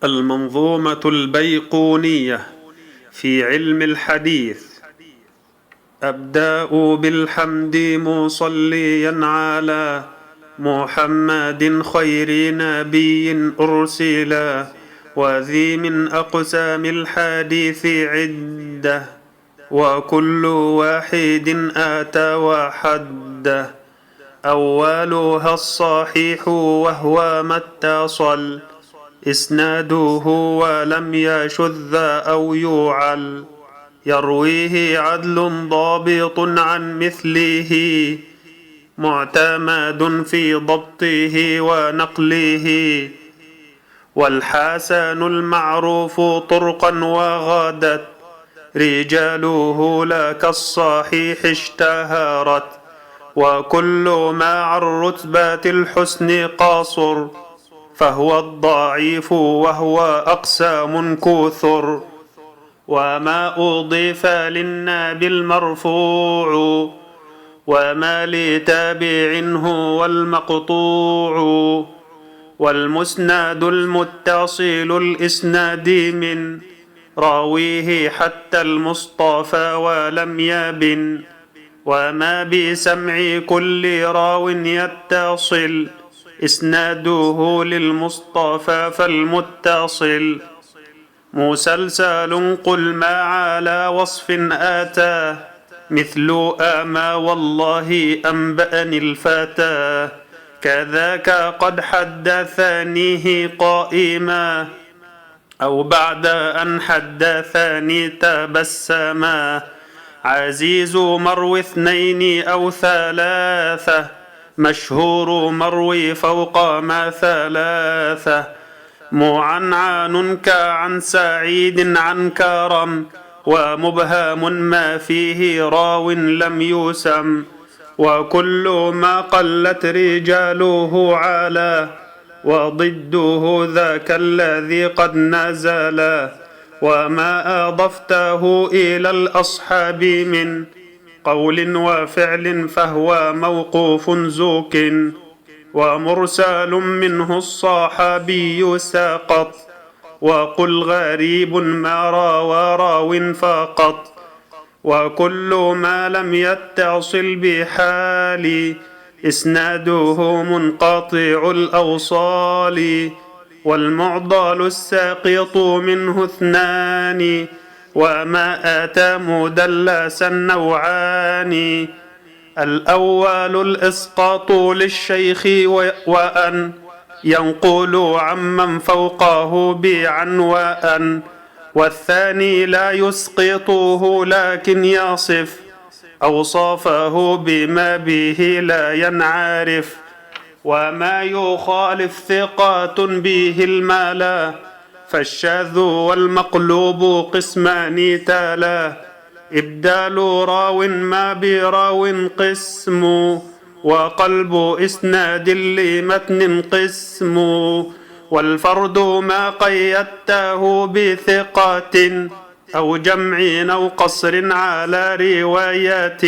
المنظومة البيقونية في علم الحديث. أبدأ بالحمد مصليا على محمد خير نبي أرسلا، وذي من أقسام الحديث عدة، وكل واحد آتى وحده. أولها الصحيح وهو ما اتصل إسناده ولم يشذ أو يعل، يرويه عدل ضابط عن مثله، معتمد في ضبطه ونقله. والحسن المعروف طرقا وغدت رجاله لا كالصحيح اشتهرت، وكل ما عن رتبة الحسن قاصر فهو الضعيف وهو أقسام كثر. وما أضيف للنبي المرفوع وما لتابع هو المقطوع، والمسند المتصل الإسناد من راويه حتى المصطفى ولم يبن. وما بسمع كل راو يتصل إسناده للمصطفى فالمتصل مسلسل. قل ما على وصف آتى مثل أما والله أنبأني الفتى، كذاك قد حدثنيه قائما أو بعد أن حدثني تبسما. عزيز مروي اثنين أو ثلاثة، مشهور مروي فوق ما ثلاثة. معنعن كعن سعيد عن كرم، ومبهم ما فيه راو لم يسم. وكل ما قلت رجاله على وضده ذاك الذي قد نزل. وما أضفته إلى الأصحاب من قول وفعل فهو موقوف زوك، ومرسل منه الصحابي ساقط. وقل غريب ما روى راو فقط، وكل ما لم يتصل بحال إسناده منقطع الأوصال. والمعضل الساقط منه اثنان، وما أتى مدلسا نوعان. الأول الإسقاط للشيخ وأن ينقل عمن فوقه بعن وأن، والثاني لا يسقطه لكن يصف أوصافه بما به لا ينعرف. وما يخالف ثقات به الملا، فالشاذ والمقلوب قسمان تلا. إبدال راو ما براو قسم، وقلب إسناد لمتن قسم. والفرد ما قيدته بثقات أو جمع أو قصر على روايات.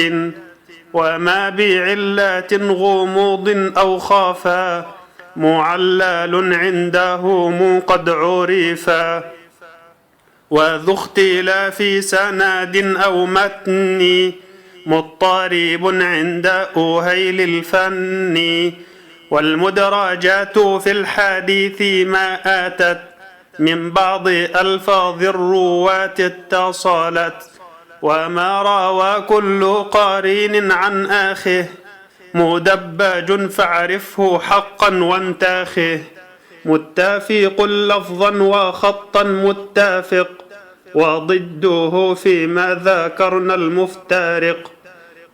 وما بعلة غموض أو خافا معلل عندهم قد عرفا. وذو اختلاف سند أو متن مضطرب عند أهيل الفن. والمدرجات في الحديث ما أتت من بعض ألفاظ الرواة اتصلت. وما روى كل قرين عن آخه مدبج فاعرفه حقا وانتاخه. متافق لفظا وخطا متافق، وضده فيما ذكرنا المفترق.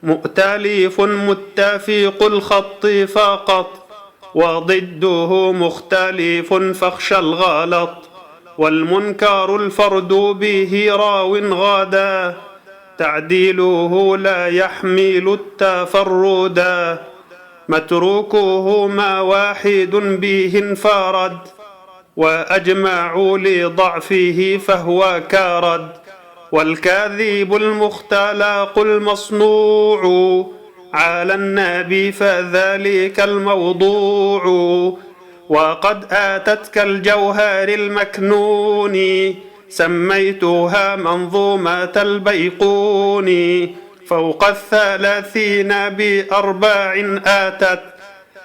مؤتلف متافق الخط فقط، وضده مختلف فاخشى الغلط. والمنكر الفرد به راو غدا، تعديله لا يحمل التفردا. متروكه ما واحد به انفرد، وأجمعوا لضعفه فهو كارد. والكاذب المختلق المصنوع على النبي فذلك الموضوع. وقد آتت كالجوهر المكنون سميتها منظومة البيقوني فوق 30 ب4 آتت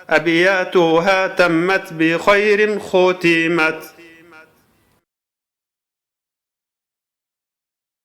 أبياتها تمت بخير ختمت